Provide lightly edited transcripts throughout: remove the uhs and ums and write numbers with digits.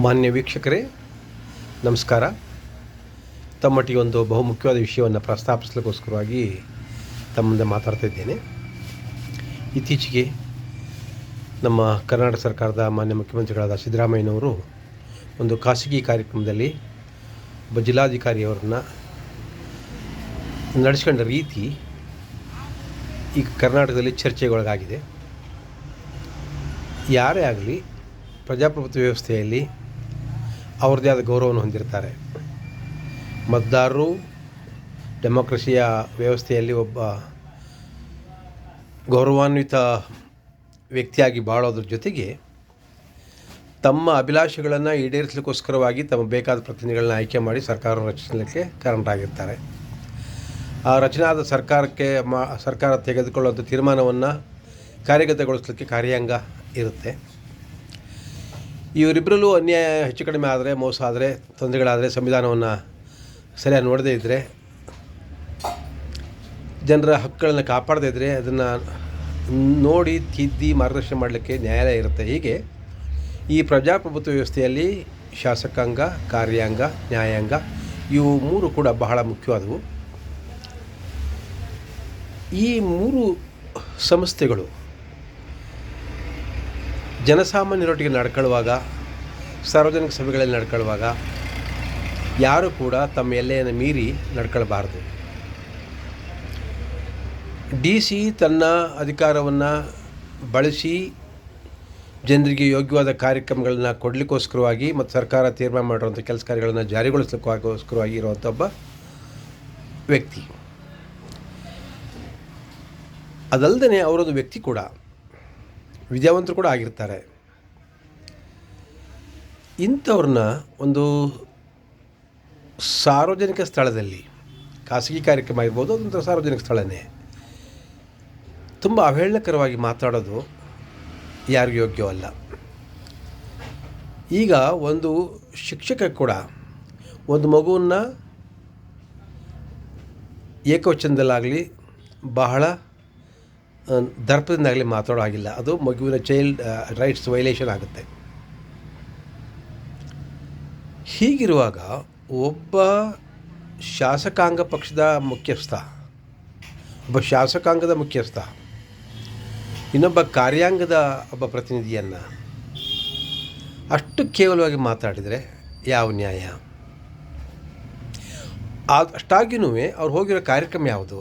ಮಾನ್ಯ ವೀಕ್ಷಕರೇ, ನಮಸ್ಕಾರ. ತಮ್ಮೊಟ್ಟಿಗೆ ಒಂದು ಬಹುಮುಖ್ಯವಾದ ವಿಷಯವನ್ನು ಪ್ರಸ್ತಾಪಿಸಲಿಕ್ಕೋಸ್ಕರವಾಗಿ ತಮ್ಮ ಮುಂದೆ ಮಾತಾಡ್ತಾ ಇದ್ದೇನೆ. ಇತ್ತೀಚೆಗೆ ನಮ್ಮ ಕರ್ನಾಟಕ ಸರ್ಕಾರದ ಮಾನ್ಯ ಮುಖ್ಯಮಂತ್ರಿಗಳಾದ ಸಿದ್ದರಾಮಯ್ಯನವರು ಒಂದು ಖಾಸಗಿ ಕಾರ್ಯಕ್ರಮದಲ್ಲಿ ಒಬ್ಬ ಜಿಲ್ಲಾಧಿಕಾರಿಯವರನ್ನು ನಡೆಸ್ಕೊಂಡ ರೀತಿ ಈಗ ಕರ್ನಾಟಕದಲ್ಲಿ ಚರ್ಚೆಗೊಳಗಾಗಿದೆ. ಯಾರೇ ಆಗಲಿ ಪ್ರಜಾಪ್ರಭುತ್ವ ವ್ಯವಸ್ಥೆಯಲ್ಲಿ ಅವ್ರದ್ದೇ ಆದ ಗೌರವವನ್ನು ಹೊಂದಿರ್ತಾರೆ. ಮತದಾರರು ಡೆಮೋಕ್ರಸಿಯ ವ್ಯವಸ್ಥೆಯಲ್ಲಿ ಒಬ್ಬ ಗೌರವಾನ್ವಿತ ವ್ಯಕ್ತಿಯಾಗಿ ಬಾಳೋದ್ರ ಜೊತೆಗೆ ತಮ್ಮ ಅಭಿಲಾಷೆಗಳನ್ನು ಈಡೇರಿಸಲಿಕ್ಕೋಸ್ಕರವಾಗಿ ತಮ್ಮ ಬೇಕಾದ ಪ್ರತಿನಿಧಿಗಳನ್ನ ಆಯ್ಕೆ ಮಾಡಿ ಸರ್ಕಾರ ರಚಿಸಲಿಕ್ಕೆ ಕಾರಣರಾಗಿರ್ತಾರೆ. ಆ ರಚನಾದ ಸರ್ಕಾರ ತೆಗೆದುಕೊಳ್ಳುವಂಥ ತೀರ್ಮಾನವನ್ನು ಕಾರ್ಯಗತಗೊಳಿಸಲಿಕ್ಕೆ ಕಾರ್ಯಾಂಗ ಇರುತ್ತೆ. ಇವರಿಬ್ಬರಲ್ಲೂ ಅನ್ಯಾಯ ಹೆಚ್ಚು ಕಡಿಮೆ ಆದರೆ, ಮೋಸ ಆದರೆ, ತೊಂದರೆಗಳಾದರೆ, ಸಂವಿಧಾನವನ್ನು ಸರಿಯಾಗಿ ನೋಡದೇ ಇದ್ದರೆ, ಜನರ ಹಕ್ಕುಗಳನ್ನು ಕಾಪಾಡದೇ ಇದ್ದರೆ ಅದನ್ನು ನೋಡಿ ತಿದ್ದಿ ಮಾರ್ಗದರ್ಶನ ಮಾಡಲಿಕ್ಕೆ ನ್ಯಾಯಾಲಯ ಇರುತ್ತೆ. ಹೀಗೆ ಈ ಪ್ರಜಾಪ್ರಭುತ್ವ ವ್ಯವಸ್ಥೆಯಲ್ಲಿ ಶಾಸಕಾಂಗ, ಕಾರ್ಯಾಂಗ, ನ್ಯಾಯಾಂಗ ಇವು ಮೂರು ಕೂಡ ಬಹಳ ಮುಖ್ಯವಾದವು. ಈ ಮೂರು ಸಂಸ್ಥೆಗಳು ಜನಸಾಮಾನ್ಯರೊಟ್ಟಿಗೆ ನಡ್ಕೊಳ್ಳುವಾಗ, ಸಾರ್ವಜನಿಕ ಸಭೆಗಳಲ್ಲಿ ನಡ್ಕೊಳ್ಳುವಾಗ ಯಾರೂ ಕೂಡ ತಮ್ಮ ಎಲ್ಲೆಯನ್ನು ಮೀರಿ ನಡ್ಕೊಳ್ಬಾರ್ದು. DC ತನ್ನ ಅಧಿಕಾರವನ್ನು ಬಳಸಿ ಜನರಿಗೆ ಯೋಗ್ಯವಾದ ಕಾರ್ಯಕ್ರಮಗಳನ್ನು ಕೊಡಲಿಕ್ಕೋಸ್ಕರವಾಗಿ ಮತ್ತು ಸರ್ಕಾರ ತೀರ್ಮಾನ ಮಾಡಿರುವಂಥ ಕೆಲಸ ಕಾರ್ಯಗಳನ್ನು ಜಾರಿಗೊಳಿಸಲಿಕ್ಕೋಸ್ಕರವಾಗಿ ಇರುವಂಥ ಒಬ್ಬ ವ್ಯಕ್ತಿ. ಅದಲ್ಲದೆ ಅವರೊಂದು ವ್ಯಕ್ತಿ ಕೂಡ, ವಿದ್ಯಾವಂತರು ಕೂಡ ಆಗಿರ್ತಾರೆ. ಇಂಥವ್ರನ್ನ ಒಂದು ಸಾರ್ವಜನಿಕ ಸ್ಥಳದಲ್ಲಿ, ಖಾಸಗಿ ಕಾರ್ಯಕ್ರಮ ಆಗಿರ್ಬೋದು, ಅದೊಂಥರ ಸಾರ್ವಜನಿಕ ಸ್ಥಳನೇ, ತುಂಬ ಅವಹೇಳನಕರವಾಗಿ ಮಾತಾಡೋದು ಯಾರಿಗೂ ಯೋಗ್ಯವಲ್ಲ. ಈಗ ಒಂದು ಶಿಕ್ಷಕ ಕೂಡ ಒಂದು ಮಗುವನ್ನು ಏಕವಚನದಲ್ಲಾಗಲಿ ಬಹಳ ದರ್ಪದಿಂದಾಗಲಿ ಮಾತಾಡೋ ಆಗಿಲ್ಲ. ಅದು ಮಗುವಿನ ಚೈಲ್ಡ್ ರೈಟ್ಸ್ ವೈಲೇಷನ್ ಆಗುತ್ತೆ. ಹೀಗಿರುವಾಗ ಒಬ್ಬ ಶಾಸಕಾಂಗ ಪಕ್ಷದ ಮುಖ್ಯಸ್ಥ, ಒಬ್ಬ ಶಾಸಕಾಂಗದ ಮುಖ್ಯಸ್ಥ ಇನ್ನೊಬ್ಬ ಕಾರ್ಯಾಂಗದ ಒಬ್ಬ ಪ್ರತಿನಿಧಿಯನ್ನು ಅಷ್ಟು ಕೇವಲವಾಗಿ ಮಾತಾಡಿದರೆ ಯಾವ ನ್ಯಾಯ? ಅಷ್ಟಾಗಿಯೂ ಅವ್ರು ಹೋಗಿರೋ ಕಾರ್ಯಕ್ರಮ ಯಾವುದು?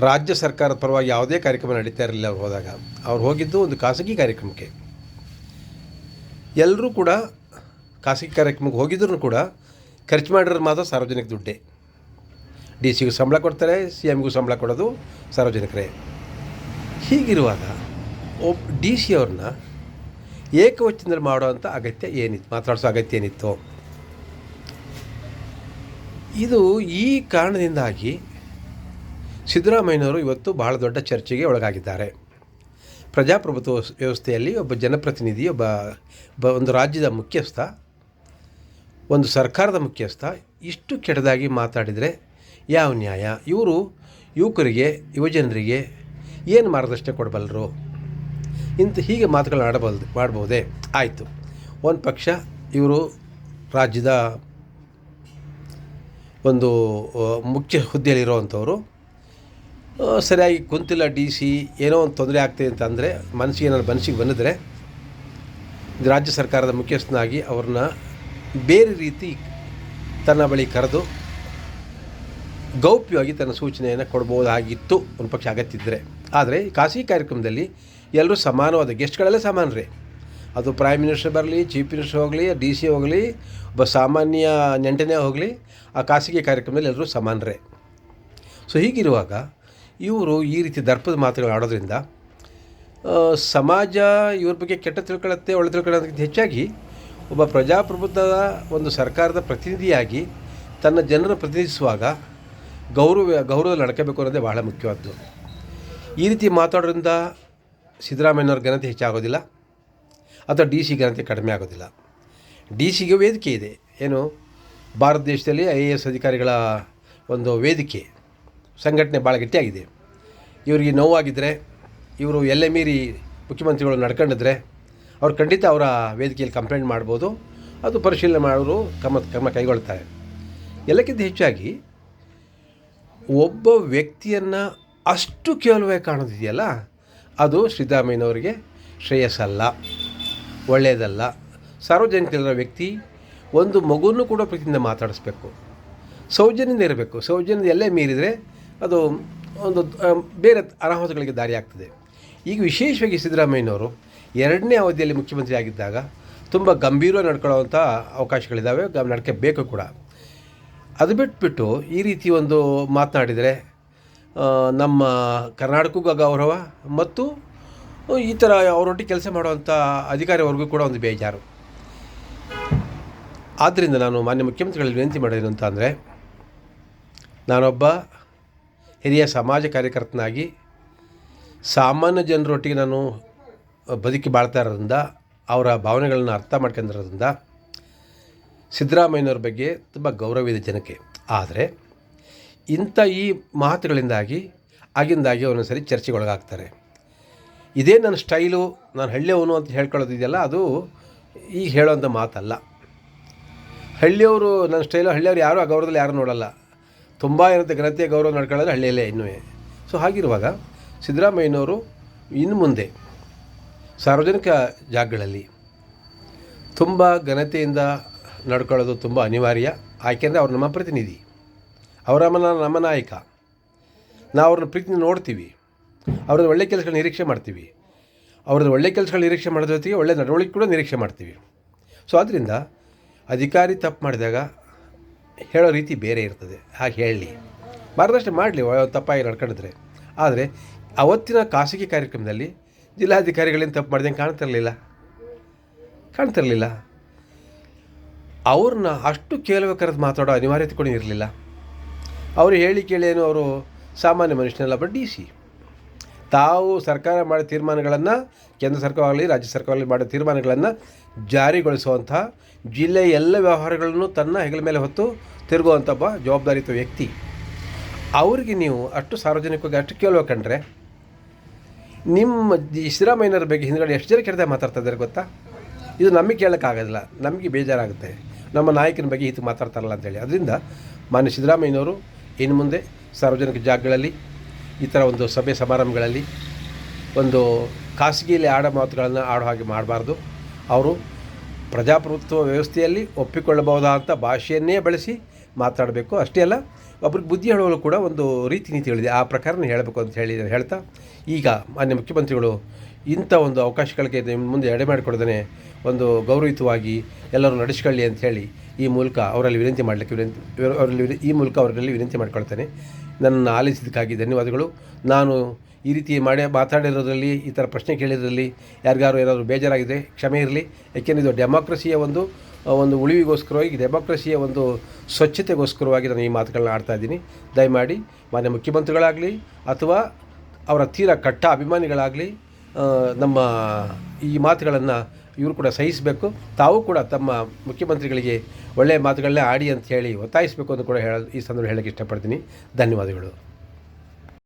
ರಾಜ್ಯ ಸರ್ಕಾರದ ಪರವಾಗಿ ಯಾವುದೇ ಕಾರ್ಯಕ್ರಮ ನಡೀತಾ ಇರಲಿಲ್ಲ. ಅವ್ರು ಹೋದಾಗ ಅವ್ರು ಹೋಗಿದ್ದು ಒಂದು ಖಾಸಗಿ ಕಾರ್ಯಕ್ರಮಕ್ಕೆ. ಎಲ್ಲರೂ ಕೂಡ ಖಾಸಗಿ ಕಾರ್ಯಕ್ರಮಕ್ಕೆ ಹೋಗಿದ್ರು ಕೂಡ ಖರ್ಚು ಮಾಡಿರೋದು ಮಾತ್ರ ಸಾರ್ವಜನಿಕ ದುಡ್ಡೇ. DC ಸಂಬಳ ಕೊಡ್ತಾರೆ, CMಗೂ ಸಂಬಳ ಕೊಡೋದು ಸಾರ್ವಜನಿಕರೇ. ಹೀಗಿರುವಾಗ ಒಬ್ಬ DC ಅವ್ರನ್ನ ಏಕವಚನದಲ್ಲಿ ಮಾಡೋವಂಥ ಅಗತ್ಯ ಏನಿತ್ತು, ಮಾತಾಡಿಸೋ ಅಗತ್ಯ ಏನಿತ್ತು? ಇದು ಈ ಕಾರಣದಿಂದಾಗಿ ಸಿದ್ದರಾಮಯ್ಯನವರು ಇವತ್ತು ಬಹಳ ದೊಡ್ಡ ಚರ್ಚೆಗೆ ಒಳಗಾಗಿದ್ದಾರೆ. ಪ್ರಜಾಪ್ರಭುತ್ವ ವ್ಯವಸ್ಥೆಯಲ್ಲಿ ಒಬ್ಬ ಜನಪ್ರತಿನಿಧಿ, ಒಂದು ರಾಜ್ಯದ ಮುಖ್ಯಸ್ಥ, ಒಂದು ಸರ್ಕಾರದ ಮುಖ್ಯಸ್ಥ ಇಷ್ಟು ಕೆಟ್ಟದಾಗಿ ಮಾತಾಡಿದರೆ ಯಾವ ನ್ಯಾಯ? ಇವರು ಯುವಕರಿಗೆ, ಯುವಜನರಿಗೆ ಏನು ಮಾರ್ಗದರ್ಶನ ಕೊಡಬಲ್ಲರು? ಹೀಗೆ ಮಾತುಗಳನ್ನ ಮಾಡ್ಬೋದೇ? ಆಯಿತು, ಒಂದು ಪಕ್ಷ ಇವರು ರಾಜ್ಯದ ಒಂದು ಮುಖ್ಯ ಹುದ್ದೆಯಲ್ಲಿರುವಂಥವರು, ಸರಿಯಾಗಿ ಕುಂತಿಲ್ಲ DC, ಏನೋ ಒಂದು ತೊಂದರೆ ಆಗ್ತಿದೆ ಅಂತಂದರೆ, ಮನಸ್ಸಿಗೆ ಬಂದಿದ್ರೆ ರಾಜ್ಯ ಸರ್ಕಾರದ ಮುಖ್ಯಸ್ಥನಾಗಿ ಅವ್ರನ್ನ ಬೇರೆ ರೀತಿ ತನ್ನ ಬಳಿ ಕರೆದು ಗೌಪ್ಯವಾಗಿ ತನ್ನ ಸೂಚನೆಯನ್ನು ಕೊಡ್ಬೋದಾಗಿತ್ತು ಒಂದು ಪಕ್ಷ ಅಗತ್ಯಿದ್ದರೆ. ಆದರೆ ಖಾಸಗಿ ಕಾರ್ಯಕ್ರಮದಲ್ಲಿ ಎಲ್ಲರೂ ಸಮಾನವಾದ, ಗೆಸ್ಟ್ಗಳೆಲ್ಲ ಸಮಾನರೇ. ಅದು ಪ್ರೈಮ್ ಮಿನಿಸ್ಟರ್ ಬರಲಿ, ಚೀಫ್ ಮಿನಿಸ್ಟರ್ ಹೋಗಲಿ, DC ಹೋಗಲಿ, ಒಬ್ಬ ಸಾಮಾನ್ಯ ನೆಂಟನೇ ಹೋಗಲಿ, ಆ ಖಾಸಗಿ ಕಾರ್ಯಕ್ರಮದಲ್ಲಿ ಎಲ್ಲರೂ ಸಮಾನರೇ. ಸೊ ಹೀಗಿರುವಾಗ ಇವರು ಈ ರೀತಿ ದರ್ಪದ ಮಾತುಗಳು ಆಡೋದ್ರಿಂದ ಸಮಾಜ ಇವ್ರ ಬಗ್ಗೆ ಕೆಟ್ಟ ತಿಳ್ಕೊಳ್ಳುತ್ತೆ, ಒಳ್ಳೆ ತಿಳ್ಕೊಳ್ಳೋದಕ್ಕಿಂತ ಹೆಚ್ಚಾಗಿ ಒಬ್ಬ ಪ್ರಜಾಪ್ರಭುತ್ವದ ಒಂದು ಸರ್ಕಾರದ ಪ್ರತಿನಿಧಿಯಾಗಿ ತನ್ನ ಜನರ ಪ್ರತಿನಿಧಿಸುವಾಗ ಗೌರವದಲ್ಲಿ ನಡ್ಕೋಬೇಕು ಅನ್ನೋದೇ ಬಹಳ ಮುಖ್ಯವಾದ್ದು. ಈ ರೀತಿ ಮಾತಾಡೋದ್ರಿಂದ ಸಿದ್ದರಾಮಯ್ಯನವ್ರ ಘನತೆ ಹೆಚ್ಚಾಗೋದಿಲ್ಲ ಅಥವಾ DC ಘನತೆ ಕಡಿಮೆ ಆಗೋದಿಲ್ಲ. DCಗೆ ವೇದಿಕೆ ಇದೆ. ಏನು, ಭಾರತ ದೇಶದಲ್ಲಿ IAS ಅಧಿಕಾರಿಗಳ ಒಂದು ವೇದಿಕೆ ಸಂಘಟನೆ ಭಾಳ ಗಟ್ಟಿಯಾಗಿದೆ. ಇವರಿಗೆ ನೋವಾಗಿದ್ದರೆ, ಇವರು ಎಲ್ಲೇ ಮೀರಿ ಮುಖ್ಯಮಂತ್ರಿಗಳು ನಡ್ಕೊಂಡಿದ್ರೆ ಅವ್ರು ಖಂಡಿತ ಅವರ ವೇದಿಕೆಯಲ್ಲಿ ಕಂಪ್ಲೇಂಟ್ ಮಾಡ್ಬೋದು. ಅದು ಪರಿಶೀಲನೆ ಮಾಡೋರು ಕ್ರಮ ಕೈಗೊಳ್ತಾರೆ. ಎಲ್ಲಕ್ಕಿಂತ ಹೆಚ್ಚಾಗಿ ಒಬ್ಬ ವ್ಯಕ್ತಿಯನ್ನು ಅಷ್ಟು ಕೇವಲವಾಗಿ ಕಾಣೋದಿದೆಯಲ್ಲ, ಅದು ಸಿದ್ದರಾಮಯ್ಯನವರಿಗೆ ಶ್ರೇಯಸ್ಸಲ್ಲ, ಒಳ್ಳೆಯದಲ್ಲ. ಸಾರ್ವಜನಿಕರ ವ್ಯಕ್ತಿ ಒಂದು ಮಗುವನ್ನು ಕೂಡ ಪ್ರೀತಿಯಿಂದ ಮಾತಾಡಿಸ್ಬೇಕು, ಸೌಜನ್ಯದಿಂದ ಇರಬೇಕು. ಸೌಜನ್ಯದ ಎಲ್ಲೇ ಮೀರಿದರೆ ಅದು ಒಂದು ಬೇರೆ ಅನಾಹುತಗಳಿಗೆ ದಾರಿ ಆಗ್ತದೆ. ಈಗ ವಿಶೇಷವಾಗಿ ಸಿದ್ದರಾಮಯ್ಯನವರು 2ನೇ ಅವಧಿಯಲ್ಲಿ ಮುಖ್ಯಮಂತ್ರಿ ಆಗಿದ್ದಾಗ ತುಂಬ ಗಂಭೀರವಾಗಿ ನಡ್ಕೊಳ್ಳೋವಂಥ ಅವಕಾಶಗಳಿದ್ದಾವೆ, ನಡ್ಕೋಬೇಕು ಕೂಡ. ಅದು ಬಿಟ್ಬಿಟ್ಟು ಈ ರೀತಿ ಒಂದು ಮಾತನಾಡಿದರೆ ನಮ್ಮ ಕರ್ನಾಟಕಕ್ಕೂ ಗೌರವ ಮತ್ತು ಈ ಥರ ಅವರೊಟ್ಟಿಗೆ ಕೆಲಸ ಮಾಡುವಂಥ ಅಧಿಕಾರಿವರೆಗೂ ಕೂಡ ಒಂದು ಬೇಜಾರು. ಆದ್ದರಿಂದ ನಾನು ಮಾನ್ಯ ಮುಖ್ಯಮಂತ್ರಿಗಳಲ್ಲಿ ವಿನಂತಿ ಮಾಡೋದೇನು ಅಂತ ಅಂದರೆ, ನಾನೊಬ್ಬ ಹಿರಿಯ ಸಮಾಜ ಕಾರ್ಯಕರ್ತನಾಗಿ ಸಾಮಾನ್ಯ ಜನರೊಟ್ಟಿಗೆ ನಾನು ಬದುಕಿ ಬಾಳ್ತಾ ಇರೋದ್ರಿಂದ, ಅವರ ಭಾವನೆಗಳನ್ನು ಅರ್ಥ ಮಾಡ್ಕೊಂಡಿರೋದ್ರಿಂದ ಸಿದ್ದರಾಮಯ್ಯನವ್ರ ಬಗ್ಗೆ ತುಂಬ ಗೌರವವಿದೆ ಜನಕ್ಕೆ. ಆದರೆ ಇಂಥ ಈ ಮಾತುಗಳಿಂದಾಗಿ ಆಗಿಂದಾಗಿ ಒಂದೊಂದು ಸರಿ ಚರ್ಚೆಗೊಳಗಾಗ್ತಾರೆ. ಇದೇ ನನ್ನ ಸ್ಟೈಲು, ನಾನು ಹಳ್ಳಿಯವನು ಅಂತ ಹೇಳ್ಕೊಳ್ಳೋದಿದೆಯಲ್ಲ, ಅದು ಈಗ ಹೇಳೋವಂಥ ಮಾತಲ್ಲ. ಹಳ್ಳಿಯವರು ನನ್ನ ಸ್ಟೈಲು, ಹಳ್ಳಿಯವರು ಯಾರೂ ಆ ಗೌರವದಲ್ಲಿ ಯಾರೂ ನೋಡಲ್ಲ. ತುಂಬ ಇರುತ್ತೆ ಘನತೆಯ ಗೌರವ ನಡ್ಕೊಳ್ಳೋದು ಹಳ್ಳಿಯಲ್ಲೇ ಇನ್ನೂ. ಸೊ ಹಾಗಿರುವಾಗ ಸಿದ್ದರಾಮಯ್ಯನವರು ಇನ್ನು ಮುಂದೆ ಸಾರ್ವಜನಿಕ ಜಾಗಗಳಲ್ಲಿ ತುಂಬ ಘನತೆಯಿಂದ ನಡ್ಕೊಳ್ಳೋದು ತುಂಬ ಅನಿವಾರ್ಯ. ಯಾಕೆಂದರೆ ಅವ್ರು ನಮ್ಮ ಪ್ರತಿನಿಧಿ, ನಮ್ಮ ನಾಯಕ. ನಾವು ಅವ್ರನ್ನ ಪ್ರೀತಿಯಿಂದ ನೋಡ್ತೀವಿ, ಅವ್ರದ್ದು ಒಳ್ಳೆ ಕೆಲಸಗಳು ನಿರೀಕ್ಷೆ ಮಾಡ್ತೀವಿ. ಅವ್ರದ್ದು ಒಳ್ಳೆ ಕೆಲಸಗಳು ನಿರೀಕ್ಷೆ ಮಾಡೋದ್ರ ಜೊತೆಗೆ ಒಳ್ಳೆ ನಡವಳಿಕೆ ಕೂಡ ನಿರೀಕ್ಷೆ ಮಾಡ್ತೀವಿ. ಸೊ ಆದ್ದರಿಂದ ಅಧಿಕಾರಿ ತಪ್ಪು ಮಾಡಿದಾಗ ಹೇಳೋ ರೀತಿ ಬೇರೆ ಇರ್ತದೆ. ಹಾಗೆ ಹೇಳಲಿ, ಮಾರ್ಗದರ್ಶನ ಮಾಡಲಿ ತಪ್ಪಾಗಿ ನಡ್ಕೊಂಡಿದ್ರೆ. ಆದರೆ ಅವತ್ತಿನ ಖಾಸಗಿ ಕಾರ್ಯಕ್ರಮದಲ್ಲಿ ಜಿಲ್ಲಾಧಿಕಾರಿಗಳೇನು ತಪ್ಪು ಮಾಡಿದಂಗೆ ಕಾಣ್ತಿರಲಿಲ್ಲ. ಅವ್ರನ್ನ ಅಷ್ಟು ಕೇಳುವ ಕರೆದು ಮಾತಾಡೋ ಅನಿವಾರ್ಯತೆ ಕೂಡ ಇರಲಿಲ್ಲ. ಅವರು ಹೇಳಿ ಕೇಳೇನು, ಅವರು ಸಾಮಾನ್ಯ ಮನುಷ್ಯನಲ್ಲ, ಬಟ್ DC. ತಾವು ಸರ್ಕಾರ ಮಾಡೋ ತೀರ್ಮಾನಗಳನ್ನು, ಕೇಂದ್ರ ಸರ್ಕಾರವಾಗಲಿ ರಾಜ್ಯ ಸರ್ಕಾರವಾಗಲಿ ಮಾಡೋ ತೀರ್ಮಾನಗಳನ್ನು ಜಾರಿಗೊಳಿಸುವಂಥ, ಜಿಲ್ಲೆಯ ಎಲ್ಲ ವ್ಯವಹಾರಗಳನ್ನು ತನ್ನ ಹೆಗಲ ಮೇಲೆ ಹೊತ್ತು ತಿರುಗುವಂಥ ಒಬ್ಬ ಜವಾಬ್ದಾರಿಯುತ ವ್ಯಕ್ತಿ. ಅವರಿಗೆ ನೀವು ಅಷ್ಟು ಸಾರ್ವಜನಿಕವಾಗಿ ಅಷ್ಟು ಕೇಳುವ ಕಂಡ್ರೆ, ನಿಮ್ಮ ಸಿದ್ದರಾಮಯ್ಯನವ್ರ ಬಗ್ಗೆ ಹಿಂದ್ಗಡೆ ಎಷ್ಟು ಜನ ಕೆಟ್ಟದಾಗ ಮಾತಾಡ್ತಾ ಇದ್ದಾರೆ ಗೊತ್ತಾ? ಇದು ನಮಗೆ ಕೇಳೋಕ್ಕಾಗೋದಿಲ್ಲ, ನಮಗೆ ಬೇಜಾರಾಗುತ್ತೆ. ನಮ್ಮ ನಾಯಕನ ಬಗ್ಗೆ ಈತ ಮಾತಾಡ್ತಾರಲ್ಲ ಅಂತೇಳಿ. ಅದರಿಂದ ಮಾನ್ಯ ಸಿದ್ದರಾಮಯ್ಯನವರು ಇನ್ನು ಮುಂದೆ ಸಾರ್ವಜನಿಕ ಜಾಗಗಳಲ್ಲಿ, ಈ ಥರ ಒಂದು ಸಭೆ ಸಮಾರಂಭಗಳಲ್ಲಿ ಒಂದು ಖಾಸಗಿಯಲ್ಲಿ ಆಡೋ ಮಾತುಗಳನ್ನು ಆಡೋ ಹಾಗೆ ಮಾಡಬಾರ್ದು. ಅವರು ಪ್ರಜಾಪ್ರಭುತ್ವ ವ್ಯವಸ್ಥೆಯಲ್ಲಿ ಒಪ್ಪಿಕೊಳ್ಳಬಹುದಾದಂಥ ಭಾಷೆಯನ್ನೇ ಬಳಸಿ ಮಾತಾಡಬೇಕು. ಅಷ್ಟೇ ಅಲ್ಲ, ಒಬ್ರಿಗೆ ಬುದ್ಧಿ ಹೇಳುವಲು ಕೂಡ ಒಂದು ರೀತಿ ನೀತಿಗಳಿದೆ, ಆ ಪ್ರಕಾರನೇ ಹೇಳಬೇಕು ಅಂತ ಹೇಳ್ತಾ, ಈಗ ಮಾನ್ಯ ಮುಖ್ಯಮಂತ್ರಿಗಳು ಇಂಥ ಒಂದು ಅವಕಾಶಗಳಿಗೆ ನಿಮ್ಮ ಮುಂದೆ ಎಡೆ ಮಾಡಿಕೊಡ್ದೇ ಒಂದು ಗೌರವಯುತವಾಗಿ ಎಲ್ಲರೂ ನಡೆಸ್ಕೊಳ್ಳಿ ಅಂತ ಹೇಳಿ ಈ ಮೂಲಕ ಅವರಲ್ಲಿ ವಿನಂತಿ ಮಾಡಿಕೊಳ್ತೇನೆ. ನನ್ನ ಆಲಿಸಿದ್ದಕ್ಕಾಗಿ ಧನ್ಯವಾದಗಳು. ನಾನು ಈ ರೀತಿ ಮಾತಾಡಿರೋದ್ರಲ್ಲಿ, ಈ ಥರ ಪ್ರಶ್ನೆ ಕೇಳಿದ್ರಲ್ಲಿ ಯಾರಿಗಾರು ಏನಾದರೂ ಬೇಜಾರಾಗಿದೆ ಕ್ಷಮೆ ಇರಲಿ. ಯಾಕೆಂದರೆ ಇದು ಡೆಮಾಕ್ರಸಿಯ ಒಂದು ಉಳಿವಿಗೋಸ್ಕರವಾಗಿ, ಡೆಮಾಕ್ರಸಿಯ ಒಂದು ಸ್ವಚ್ಛತೆಗೋಸ್ಕರವಾಗಿ ನಾನು ಈ ಮಾತುಗಳನ್ನ ಆಡ್ತಾ ಇದ್ದೀನಿ. ದಯಮಾಡಿ ಮಾನ್ಯ ಮುಖ್ಯಮಂತ್ರಿಗಳಾಗಲಿ ಅಥವಾ ಅವರ ತೀರಾ ಕಟ್ಟ ಅಭಿಮಾನಿಗಳಾಗಲಿ ನಮ್ಮ ಈ ಮಾತುಗಳನ್ನು ಇವರು ಕೂಡ ಸಹಿಸಬೇಕು. ತಾವು ಕೂಡ ತಮ್ಮ ಮುಖ್ಯಮಂತ್ರಿಗಳಿಗೆ ಒಳ್ಳೆಯ ಮಾತುಗಳನ್ನೇ ಆಡಿ ಅಂತ ಹೇಳಿ ಒತ್ತಾಯಿಸಬೇಕು ಅಂತ ಕೂಡ ಈ ಸಂದರ್ಭ ಹೇಳೋಕ್ಕೆ ಇಷ್ಟಪಡ್ತೀನಿ. ಧನ್ಯವಾದಗಳು.